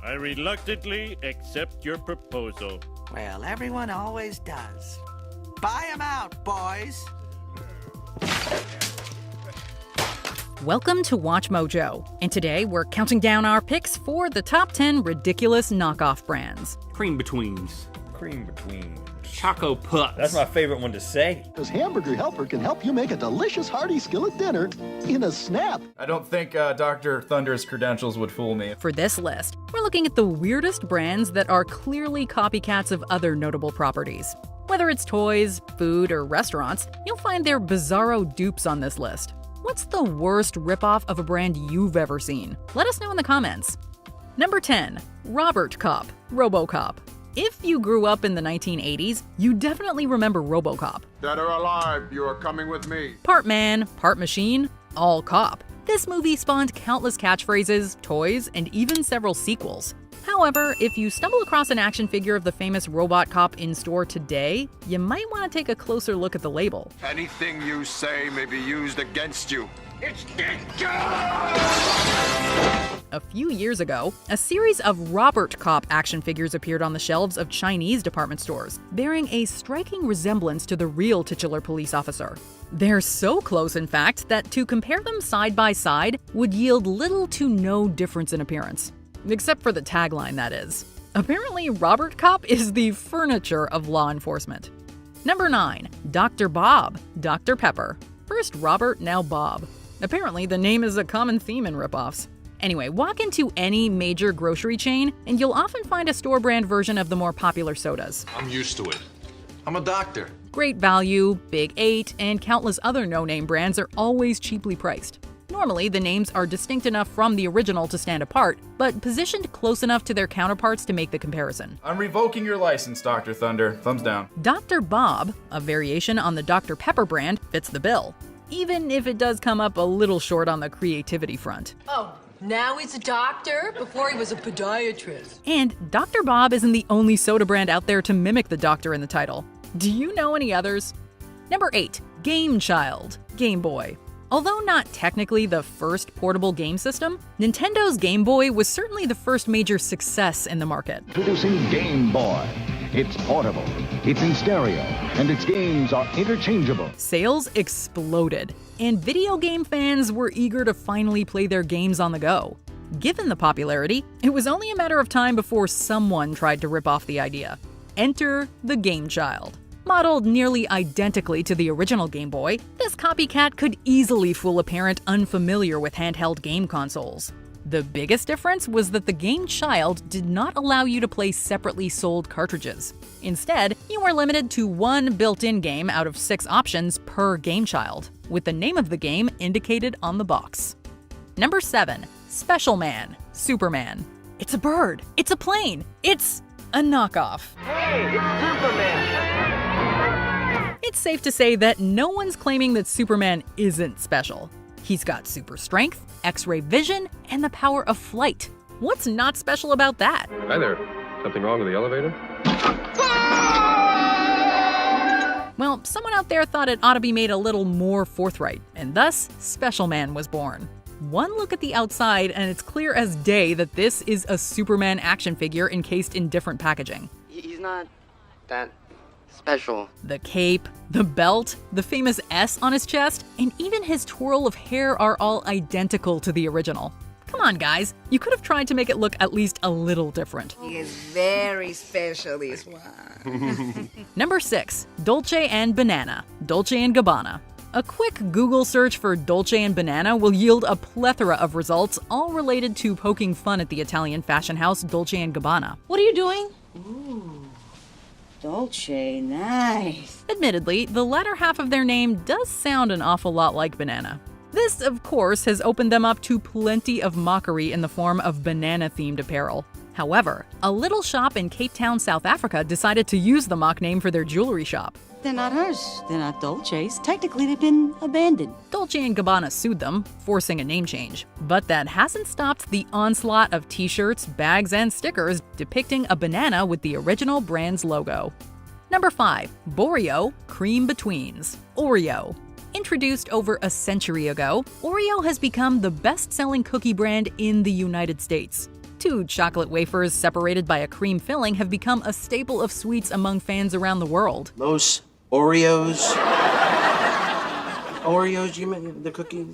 I reluctantly accept your proposal. Well, everyone always does. Buy 'em out, boys. Welcome to WatchMojo, and today we're counting down our picks for the top 10 ridiculous knockoff brands. Cream betweens. Cream between. Choco Pups. That's my favorite one to say. This Hamburger Helper can help you make a delicious hearty skillet dinner in a snap. I don't think Dr. Thunder's credentials would fool me. For this list, we're looking at the weirdest brands that are clearly copycats of other notable properties. Whether it's toys, food, or restaurants, you'll find their bizarro dupes on this list. What's the worst ripoff of a brand you've ever seen? Let us know in the comments. Number 10. Robert Kopp, Robocop. If you grew up in the 1980s, you definitely remember Robocop. Dead or alive, you are coming with me. Part man, part machine, all cop. This movie spawned countless catchphrases, toys, and even several sequels. However, if you stumble across an action figure of the famous Robot Cop in store today, you might want to take a closer look at the label. Anything you say may be used against you. It's danger! A few years ago, a series of Robert Cop action figures appeared on the shelves of Chinese department stores, bearing a striking resemblance to the real titular police officer. They're so close, in fact, that to compare them side by side would yield little to no difference in appearance. Except for the tagline, that is. Apparently, Robert Cop is the furniture of law enforcement. Number 9. Dr. Bob, Dr. Pepper. First Robert, now Bob. Apparently, the name is a common theme in ripoffs. Anyway, walk into any major grocery chain, and you'll often find a store-brand version of the more popular sodas. I'm used to it. I'm a doctor. Great Value, Big 8, and countless other no-name brands are always cheaply priced. Normally, the names are distinct enough from the original to stand apart, but positioned close enough to their counterparts to make the comparison. I'm revoking your license, Dr. Thunder. Thumbs down. Dr. Bob, a variation on the Dr. Pepper brand, fits the bill, even if it does come up a little short on the creativity front. Oh, now he's a doctor? Before he was a podiatrist. And Dr. Bob isn't the only soda brand out there to mimic the doctor in the title. Do you know any others? Number 8. Game Child, Game Boy. Although not technically the first portable game system, Nintendo's Game Boy was certainly the first major success in the market. Introducing Game Boy. It's portable, it's in stereo, and its games are interchangeable. Sales exploded, and video game fans were eager to finally play their games on the go. Given the popularity, it was only a matter of time before someone tried to rip off the idea. Enter the Game Child. Modeled nearly identically to the original Game Boy, this copycat could easily fool a parent unfamiliar with handheld game consoles. The biggest difference was that the Game Child did not allow you to play separately sold cartridges. Instead, you were limited to one built-in game out of 6 options per Game Child, with the name of the game indicated on the box. Number 7. Special Man, Superman. It's a bird, it's a plane, it's a knockoff. Hey, it's Superman! It's safe to say that no one's claiming that Superman isn't special. He's got super strength, X-ray vision, and the power of flight. What's not special about that? Hi there. Something wrong with the elevator? Well, someone out there thought it ought to be made a little more forthright, and thus, Special Man was born. One look at the outside, and it's clear as day that this is a Superman action figure encased in different packaging. He's not that special. The cape, the belt, the famous S on his chest, and even his twirl of hair are all identical to the original. Come on, guys. You could have tried to make it look at least a little different. He is very special, this one. Number 6. Dolce and Banana, Dolce and Gabbana. A quick Google search for Dolce and Banana will yield a plethora of results, all related to poking fun at the Italian fashion house Dolce and Gabbana. What are you doing? Ooh, Dolce, nice. Admittedly, the latter half of their name does sound an awful lot like banana. This, of course, has opened them up to plenty of mockery in the form of banana-themed apparel. However, a little shop in Cape Town, South Africa decided to use the mock name for their jewelry shop. They're not hers. They're not Dolce's. Technically, they've been abandoned. Dolce & Gabbana sued them, forcing a name change. But that hasn't stopped the onslaught of t-shirts, bags, and stickers depicting a banana with the original brand's logo. Number 5. Boreo Cream Betweens, Oreo. Introduced over a century ago, Oreo has become the best-selling cookie brand in the United States. Two chocolate wafers separated by a cream filling have become a staple of sweets among fans around the world. Those Oreos. Oreos, you mean the cookie?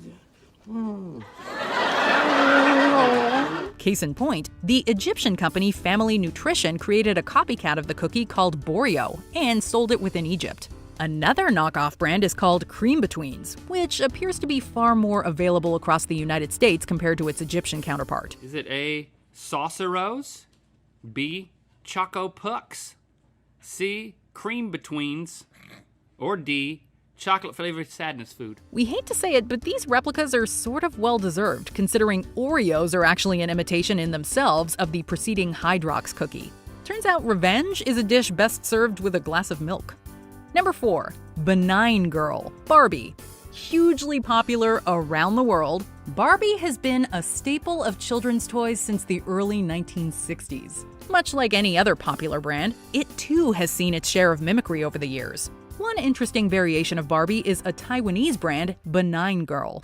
Case in point, the Egyptian company Family Nutrition created a copycat of the cookie called Boreo and sold it within Egypt. Another knockoff brand is called Cream Betweens, which appears to be far more available across the United States compared to its Egyptian counterpart. Is it A, Sauceros, B, Choco Pucks, C, Cream Betweens, or D, chocolate-flavored sadness food? We hate to say it, but these replicas are sort of well-deserved, considering Oreos are actually an imitation in themselves of the preceding Hydrox cookie. Turns out revenge is a dish best served with a glass of milk. Number 4. Benign Girl, Barbie. Hugely popular around the world, Barbie has been a staple of children's toys since the early 1960s. Much like any other popular brand, it too has seen its share of mimicry over the years. One interesting variation of Barbie is a Taiwanese brand, Benign Girl.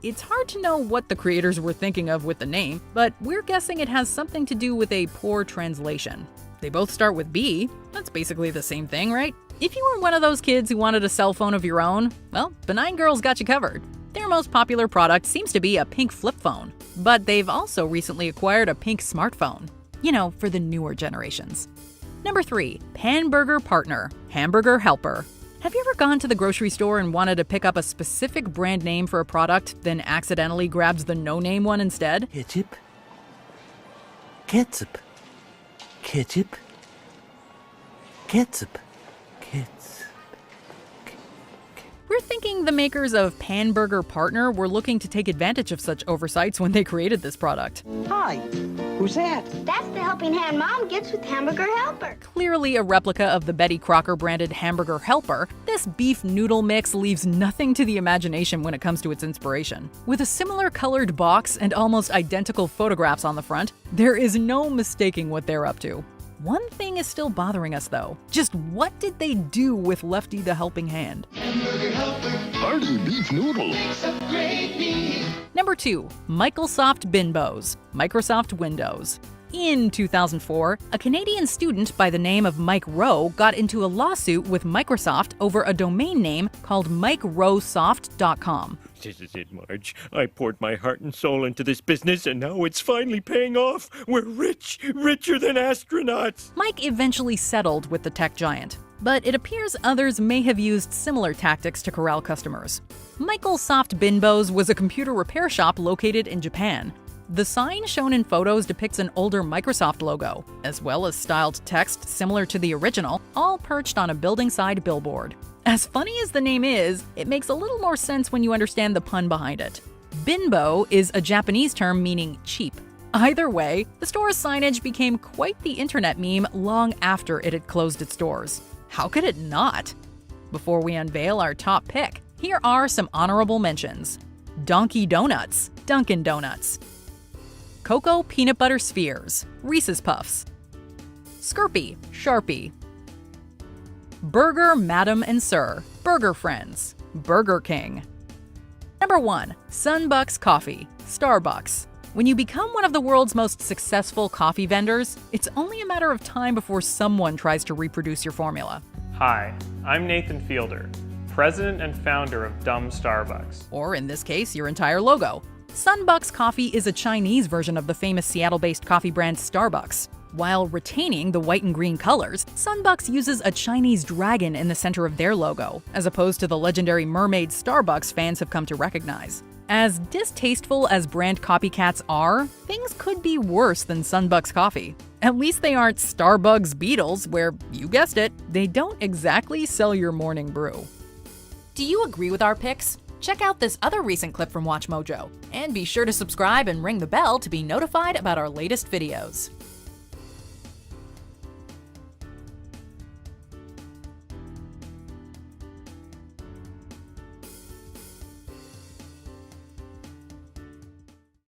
It's hard to know what the creators were thinking of with the name, but we're guessing it has something to do with a poor translation. They both start with B. That's basically the same thing, right? If you were one of those kids who wanted a cell phone of your own, well, Benign Girl's got you covered. Their most popular product seems to be a pink flip phone, but they've also recently acquired a pink smartphone. You know, for the newer generations. Number 3. Panburger Partner, Hamburger Helper. Have you ever gone to the grocery store and wanted to pick up a specific brand name for a product, then accidentally grabs the no-name one instead? Ketchup. Ketchup. Ketchup. Ketchup. Ketchup. We're thinking the makers of Panburger Partner were looking to take advantage of such oversights when they created this product. Hi, who's that? That's the helping hand Mom gets with Hamburger Helper. Clearly a replica of the Betty Crocker branded Hamburger Helper, this beef noodle mix leaves nothing to the imagination when it comes to its inspiration. With a similar colored box and almost identical photographs on the front, there is no mistaking what they're up to. One thing is still bothering us though. Just what did they do with Lefty the Helping Hand? Hearty beef noodle. Number 2. Microsoft Bimbos, Microsoft Windows. In 2004, a Canadian student by the name of Mike Rowe got into a lawsuit with Microsoft over a domain name called MikeRoweSoft.com. This is it, Marge. I poured my heart and soul into this business, and now it's finally paying off. We're rich, richer than astronauts. Mike eventually settled with the tech giant, but it appears others may have used similar tactics to corral customers. Microsoft Bimbos was a computer repair shop located in Japan. The sign shown in photos depicts an older Microsoft logo, as well as styled text similar to the original, all perched on a building-side billboard. As funny as the name is, it makes a little more sense when you understand the pun behind it. Bimbo is a Japanese term meaning cheap. Either way, the store's signage became quite the internet meme long after it had closed its doors. How could it not? Before we unveil our top pick, here are some honorable mentions. Donkey Donuts, Dunkin' Donuts. Cocoa Peanut Butter Spheres, Reese's Puffs. Skirpy, Sharpie. Burger Madam and Sir, Burger Friends, Burger King. Number 1. Sunbucks Coffee, Starbucks. When you become one of the world's most successful coffee vendors, it's only a matter of time before someone tries to reproduce your formula. Hi, I'm Nathan Fielder, president and founder of Dumb Starbucks. Or in this case, your entire logo. Sunbucks Coffee is a Chinese version of the famous Seattle-based coffee brand Starbucks. While retaining the white and green colors, Sunbucks uses a Chinese dragon in the center of their logo, as opposed to the legendary mermaid Starbucks fans have come to recognize. As distasteful as brand copycats are, things could be worse than Sunbucks Coffee. At least they aren't Starbucks Beatles, where, you guessed it, they don't exactly sell your morning brew. Do you agree with our picks? Check out this other recent clip from WatchMojo, and be sure to subscribe and ring the bell to be notified about our latest videos.